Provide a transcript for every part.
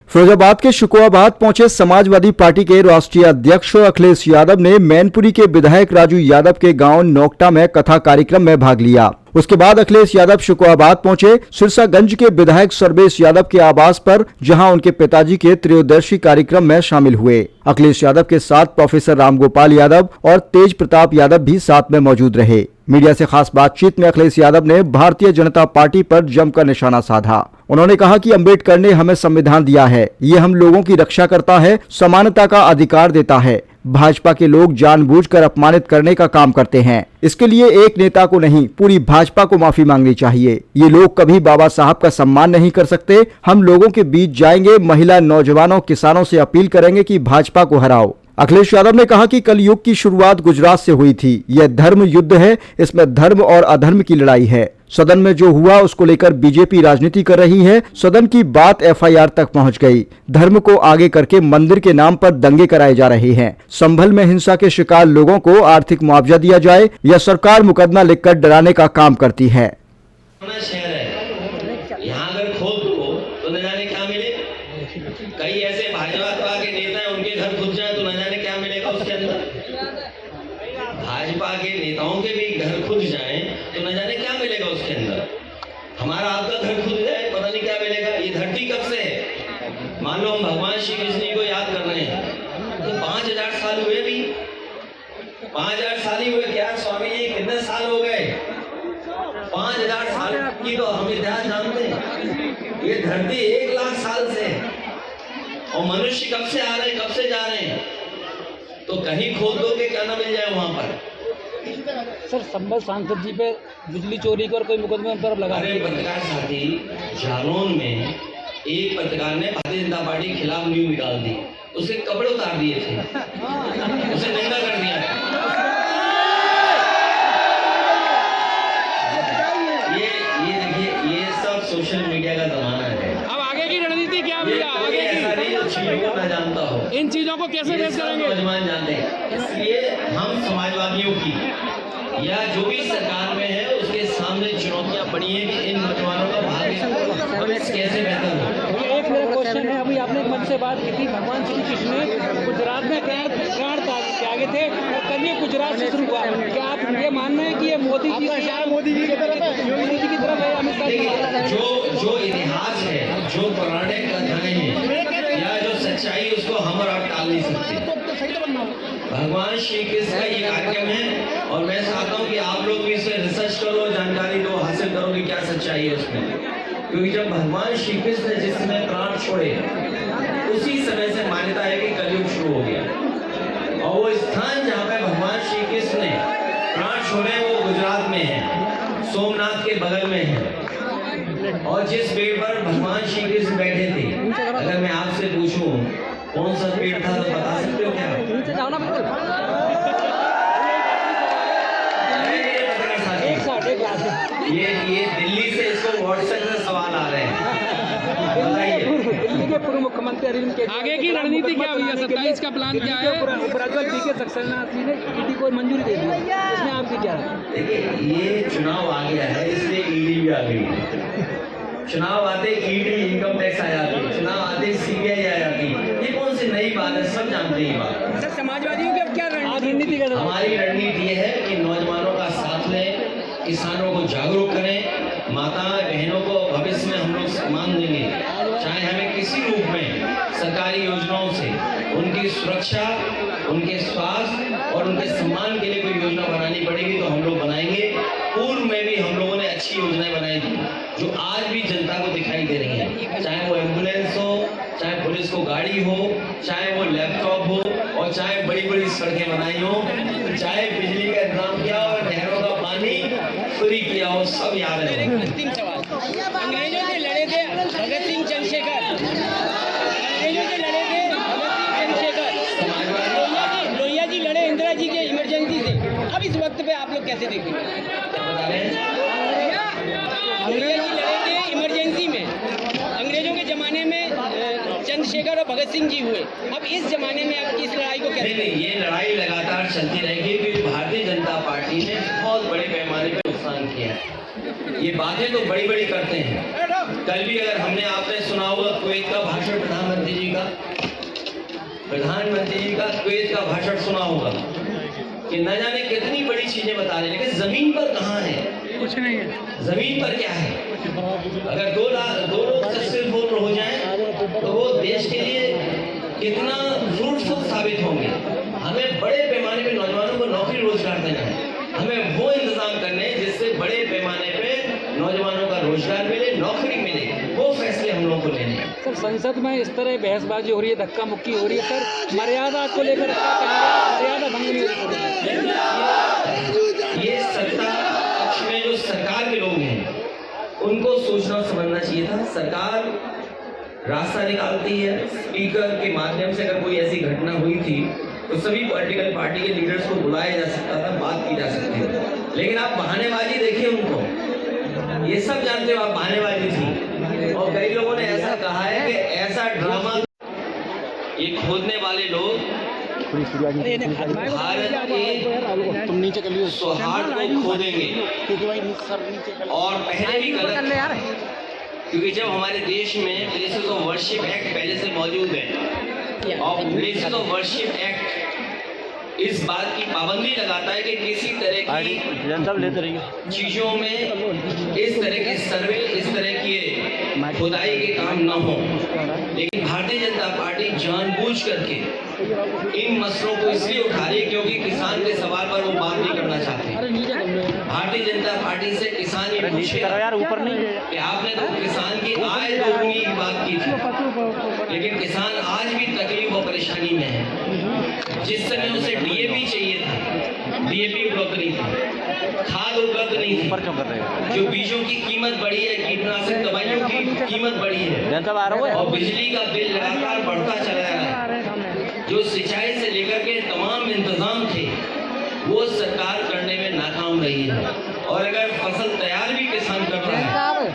फिरोजाबाद के शुकोआबाद पहुंचे समाजवादी पार्टी के राष्ट्रीय अध्यक्ष अखिलेश यादव ने मैनपुरी के विधायक राजू यादव के गांव नोकटा में कथा कार्यक्रम में भाग लिया। उसके बाद अखिलेश यादव शुकोआबाद पहुंचे सिरसागंज के विधायक सर्वेश यादव के आवास पर, जहां उनके पिताजी के त्रयोदशी कार्यक्रम में शामिल हुए। अखिलेश यादव के साथ प्रोफेसर रामगोपाल यादव और तेज प्रताप यादव भी साथ में मौजूद रहे। मीडिया से खास बातचीत में अखिलेश यादव ने भारतीय जनता पार्टी पर जमकर निशाना साधा। उन्होंने कहा कि अंबेडकर ने हमें संविधान दिया है, ये हम लोगों की रक्षा करता है, समानता का अधिकार देता है। भाजपा के लोग जानबूझकर अपमानित करने का काम करते हैं। इसके लिए एक नेता को नहीं, पूरी भाजपा को माफी मांगनी चाहिए। ये लोग कभी बाबा साहब का सम्मान नहीं कर सकते। हम लोगों के बीच जाएंगे, महिला, नौजवानों, किसानों से अपील करेंगे कि भाजपा को हराओ। अखिलेश यादव ने कहा कि कल युग की शुरुआत गुजरात से हुई थी। यह धर्म युद्ध है, इसमें धर्म और अधर्म की लड़ाई है। सदन में जो हुआ उसको लेकर बीजेपी राजनीति कर रही है। सदन की बात एफआईआर तक पहुंच गई। धर्म को आगे करके मंदिर के नाम पर दंगे कराए जा रहे हैं। संभल में हिंसा के शिकार लोगों को आर्थिक मुआवजा दिया जाए, या सरकार मुकदमा लिखकर डराने का काम करती है। यहाँ अगर खोद दो तो न जाने क्या मिले। कई ऐसे भाजपा के नेता हैं, उनके घर खुद जाए तो न जाने क्या मिलेगा उसके अंदर। भाजपा के नेताओं के भी घर खुद जाए तो न जाने क्या मिलेगा उसके अंदर। हमारा आपका घर खुद जाए, पता नहीं क्या मिलेगा। ये धरती कब से है? मान लो हम भगवान श्री कृष्ण को याद कर रहे हैं तो 5000 साल हुए भी। 5000 साल ही हुए क्या स्वामी जी? कितने साल हो गए? 5000 साल की तो हम इतिहास जानते हैं। ये धरती 1 लाख साल से है और मनुष्य कब से आ रहे हैं, कब से जा रहे हैं। तो कहीं खोद दो के क्या ना मिल जाए वहां पर। सर, संभल सांसद जी पे बिजली चोरी कर कोई मुकदमा पर लगा। अरे पत्रकार साथी, जालौन में एक पत्रकार ने भारतीय जनता पार्टी के खिलाफ न्यूज निकाल दी, उसके कपड़े उतार दिए थे, उसे नंगा कर दिया। ये देखिए, ये सब सोशल मीडिया का जमाना है। अब आगे की रणनीति क्या होगी? आगे ऐसा नहीं जो चीजों को मैं जानता हो, इन चीजों को कैसे फेस करेंगे? नौजवान जानते हैं। इसलिए हम समाजवादियों की या जो भी सरकार में है उसके सामने चुनौतियां बड़ी हैं कि इन नौजवानों का भाग्य कैसे बेहतर हो। एक मेरा क्वेश्चन है, अभी आपने मंच से बात की थी, भगवान श्री कृष्ण ने गुजरात में प्राण त्यागे थे और कल ये गुजरात से शुरू हुआ। क्या आप ये मानना है कि ये मोदी जी की तरफ है? अमित शाह जो इतिहास है, जो पौराणिक कथाएं हैं या जो सच्चाई, उसको हम और आप टाल नहीं सकते। भगवान श्री कृष्ण का ये कार्यक्रम है और मैं चाहता हूँ कि आप लोग भी इसे रिसर्च करो, जानकारी दो, हासिल करो कि क्या सच्चाई है उसमें। क्योंकि जब भगवान श्री कृष्ण ने जिस समय प्राण छोड़े, उसी समय से मान्यता है कि कलयुग शुरू हो गया। और वो स्थान जहाँ पे भगवान श्री कृष्ण ने प्राण छोड़े वो गुजरात में है, सोमनाथ के बगल में है। और जिस पेड़ पर भगवान श्री कृष्ण बैठे थे, अगर मैं आपसे पूछूं कौन सा पेड़ था तो बता सकते हो क्या? ये दिल्ली से इसको व्हाट्सएप से सवाल आ रहे हैं। दिल्ली के पूर्व मुख्यमंत्री अरविंद केजरीवाल, आगे की रणनीति क्या हुई है? 27 का प्लान क्या है? उपराज्यपाल जी के सक्सेना ने ईडी को मंजूरी दे दी, इसमें आपकी क्या है? देखिए, ये चुनाव आ गया है, इसलिए ईडी भी आ गई है। चुनाव आते ईडी, इनकम टैक्स आ जाती, चुनाव आते सीबीआई आ जाती। ये कौन सी नई बात है? सब जानते हैं बात। सर, समाजवादियों की अब क्या रणनीति कर? हमारी रणनीति ये है कि नौजवानों का साथ लें, किसानों को जागरूक करें, माता बहनों को भविष्य में हम लोग सम्मान देंगे। चाहे हमें किसी रूप में सरकारी योजनाओं से उनकी सुरक्षा, उनके स्वास्थ्य और उनके सम्मान के लिए कोई योजना बनानी पड़ेगी तो हम लोग बनाएंगे। पूर्व में भी हम लोगों ने अच्छी योजनाएं बनाई थी जो आज भी जनता को दिखाई दे रही है। चाहे वो एम्बुलेंस हो, चाहे पुलिस को गाड़ी हो, चाहे वो लैपटॉप हो, और चाहे बड़ी बड़ी सड़कें बनाई हो, चाहे बिजली का इंतजाम किया और नहरों का पानी फ्री किया हो, सब याद है। अंतिम सवाल, अंग्रेजों से लड़े थे भगत सिंह चंद्रशेखर, अंग्रेजों से लड़े थे भगत सिंह चंद्रशेखर, लोहिया जी लड़े इंदिरा जी के इमरजेंसी से। अब इस वक्त पे आप लोग कैसे देखेंगे? लोहिया जी लड़े थे इमरजेंसी में, अंग्रेजों के जमाने में चंद्रशेखर और भगत सिंह जी हुए। अब इस जमाने में आप इस लड़ाई को कैसे? नहीं, ये लड़ाई लगातार चलती रहेगी क्योंकि भारतीय जनता पार्टी ने बहुत बड़े पैमाने पर नुकसान किया है। ये बातें तो बड़ी बड़ी करते हैं। कल भी अगर हमने आपने सुना होगा कुवैत का भाषण प्रधानमंत्री का प्रधानमंत्री जी का कुवैत का भाषण सुना होगा कि न जाने कितनी बड़ी चीजें बता रहे हैं, लेकिन जमीन पर कहाँ है? कुछ नहीं है। जमीन पर क्या है? अगर दो लोग सक्सेसफुल हो जाएं तो वो देश के लिए कितना फ्रूटफुल साबित होंगे। हमें बड़े पैमाने पे नौजवानों को नौकरी रोजगार देना है, हमें वो इंतजाम करने हैं जिससे बड़े पैमाने पे नौजवानों का रोजगार मिले, नौकरी मिले। वो फैसले हम लोगों को लेने हैं। सर, संसद में इस तरह बहसबाजी हो रही है, धक्का मुक्की हो रही है, सर मर्यादा को लेकर क्या कहेंगे? मर्यादा भंग नहीं हो रही। ये सत्ता पक्ष में जो सरकार के लोग हैं उनको सोचना समझना चाहिए था। सरकार रास्ता निकालती है, स्पीकर के माध्यम से अगर कोई ऐसी घटना हुई थी तो सभी पॉलिटिकल पार्टी के लीडर्स को बुलाया जा सकता था, बात की जा सकती थी। लेकिन आप बहानेबाजी देखिए उनको, ये सब जानते हो आप बहानेबाजी थी। और कई लोगों ने ऐसा कहा है कि ऐसा ड्रामा, ये खोदने वाले लोग भारत के सौहार्द को खोदेंगे। और पहले भी गलत, क्योंकि जब हमारे देश में प्लेसेस ऑफ वर्शिप एक्ट पहले से मौजूद है और प्लेसेस ऑफ वर्शिप एक्ट इस बात की पाबंदी लगाता है कि किसी तरह की चीजों में इस तरह के सर्वे, इस तरह के खुदाई के काम न हो। लेकिन भारतीय जनता पार्टी जानबूझ करके इन मसलों को इसलिए उठा रही है क्योंकि किसान के सवाल पर वो बात नहीं करना चाहते। भारतीय जनता पार्टी से किसान ये पूछेगा ऊपर नहीं कि आपने तो किसान की आय दोगुनी की बात की थी, लेकिन किसान आज भी तकलीफ और परेशानी में है। जिस समय उसे डीएपी चाहिए था, डीएपी उपलब्ध नहीं था, खाद उपलब्ध नहीं थी, जो बीजों की कीमत बढ़ी है, कीटनाशक दवाइयों की कीमत बढ़ी है, और बिजली का बिल लगातार बढ़ता चला जा रहा है। जो सिंचाई से लेकर के तमाम इंतजाम थे वो सरकार करने में नाकाम रही है। और अगर फसल तैयार भी किसान कर रहा है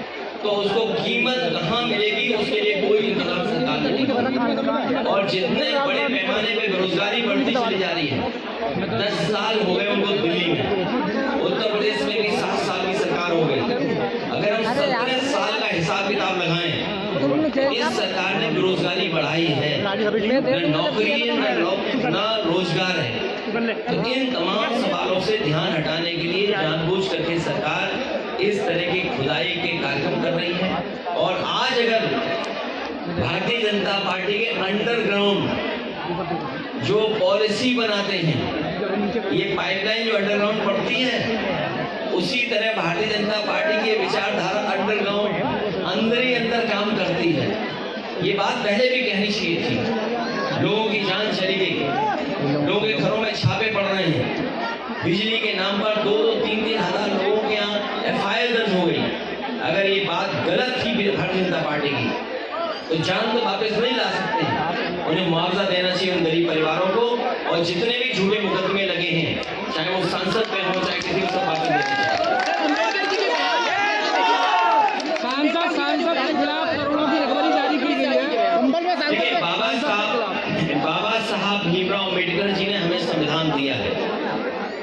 तो उसको कीमत कहाँ मिलेगी, उसके लिए कोई इंतजाम सरकार नहीं। और जितने बड़े पैमाने पे बेरोजगारी बढ़ती चली जा रही है, 10 साल हो गए उनको दिल्ली में, उत्तर प्रदेश में भी 7 साल की सरकार हो गई। अगर हम 17 साल का हिसाब किताब लगाएं, इस सरकार ने बेरोजगारी बढ़ाई है, न नौकरी है न रोजगार है। तो इन तमाम सवालों से ध्यान हटाने के लिए जानबूझ करके सरकार इस तरह की खुदाई के कार्यक्रम कर रही है। और आज अगर भारतीय जनता पार्टी के अंडरग्राउंड जो पॉलिसी बनाते हैं, ये पाइपलाइन जो अंडरग्राउंड पड़ती है, उसी तरह भारतीय जनता पार्टी की विचारधारा अंडरग्राउंड अंदर ही अंदर काम करती है। ये बात पहले भी कहनी चाहिए थी। लोगों की जान चली गई, लोगों के घरों में छापे पड़ रहे हैं, बिजली के नाम पर 2-3 हज़ार लोगों के यहाँ FIR दर्ज हो गई। अगर ये बात गलत थी भारतीय जनता पार्टी की तो जान तो वापस नहीं ला सकते, उन्हें मुआवजा देना चाहिए उन गरीब परिवारों को। और जितने भी झूठे मुकदमे लगे हैं, चाहे वो सांसद पे हो चाहे किसी को, सब वापस देना चाहिए। सांसद के खिलाफ करोड़ों की रिकवरी जारी की गई है। देखिए, बाबा साहब भीमराव अम्बेडकर जी ने हमें संविधान दिया है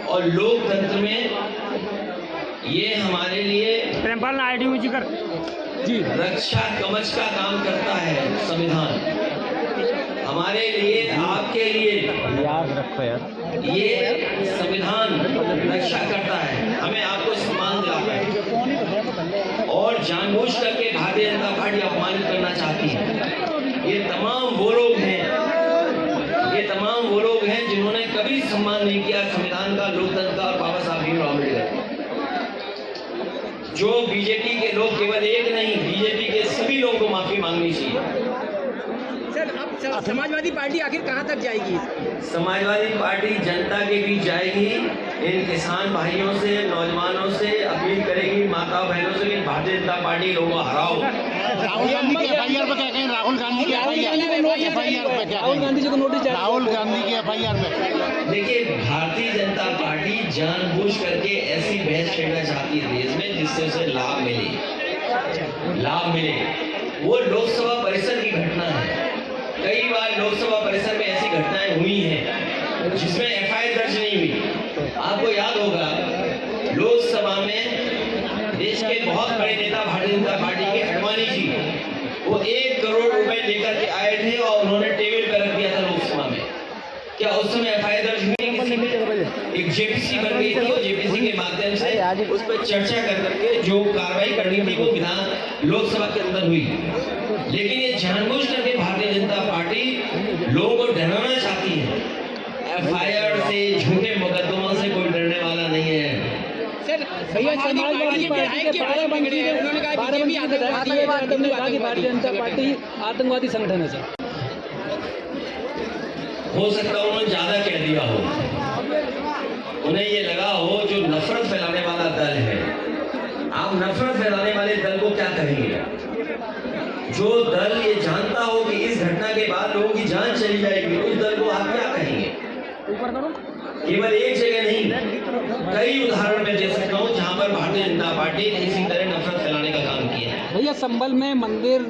और लोकतंत्र में ये हमारे लिए रक्षा कवच का काम करता है। संविधान हमारे लिए, आपके लिए ये संविधान रक्षा करता है, हमें आपको सम्मान दिलाता है। और जानबूझ करके भारतीय जनता पार्टी अपमानित करना चाहती है। ये तमाम वो लोग हैं जिन्होंने कभी सम्मान नहीं किया संविधान का, लोकतंत्र का और बाबा साहब भीमराव अम्बेडकर। जो बीजेपी के लोग, केवल एक नहीं, बीजेपी के सभी लोगों को माफी मांगनी चाहिए। सर, अब समाजवादी पार्टी आखिर कहां तक जाएगी? समाजवादी पार्टी जनता के बीच जाएगी, इन किसान भाइयों से, नौजवानों से अपील करेगी, माता बहनों से कि भारतीय जनता पार्टी लोगों को हराओ। राहुल गांधी की FIR पे क्या कहें? राहुल गांधी की FIR पे क्या कहें? गांधी जी को नोटिस, राहुल गांधी की FIR पे देखिए, भारतीय जनता पार्टी जानबूझ करके ऐसी बहस छेड़ना चाहती है देश में जिससे उसे लाभ मिले। वो लोकसभा परिसर की घटना है। कई बार लोकसभा परिसर में ऐसी घटनाएं हुई हैं जिसमें FIR दर्ज नहीं हुई। आपको याद होगा, लोकसभा में देश के बहुत बड़े नेता भारतीय जनता पार्टी के अडवाणी जी, वो 1 करोड़ रुपए लेकर के आए थे और उन्होंने उस समय एफआईआर दर्ज हुई किसी पे, एक जेपीसी बन गई थी और जेपीसी के माध्यम से उस पर चर्चा कर करके जो कार्रवाई करनी थी वो विधान लोकसभा के अंदर हुई। लेकिन ये जानबूझ करके भारतीय जनता पार्टी लोगों को डराना चाहती है। एफआईआर से, झूठे मुकदमों से कोई डरने वाला नहीं है। भैया समाजवादी पार्टी के बाराबंकी के विधायक ने कहा कि भारतीय जनता पार्टी आतंकवादी संगठन है सर। हो सकता है उन्होंने ज्यादा कह दिया हो, उन्हें ये लगा हो जो नफरत फैलाने वाला दल है। आप नफरत फैलाने वाले दल को क्या कहेंगे? जो दल ये जानता हो कि इस घटना के बाद लोगों की जान चली जाएगी, उस दल को आप क्या कहेंगे? केवल एक जगह नहीं, कई उदाहरण मैं दे सकता हूँ जहां पर भारतीय जनता पार्टी ने इसी तरह नफरत फैलाने का काम किया है। भैया संभल में मंदिर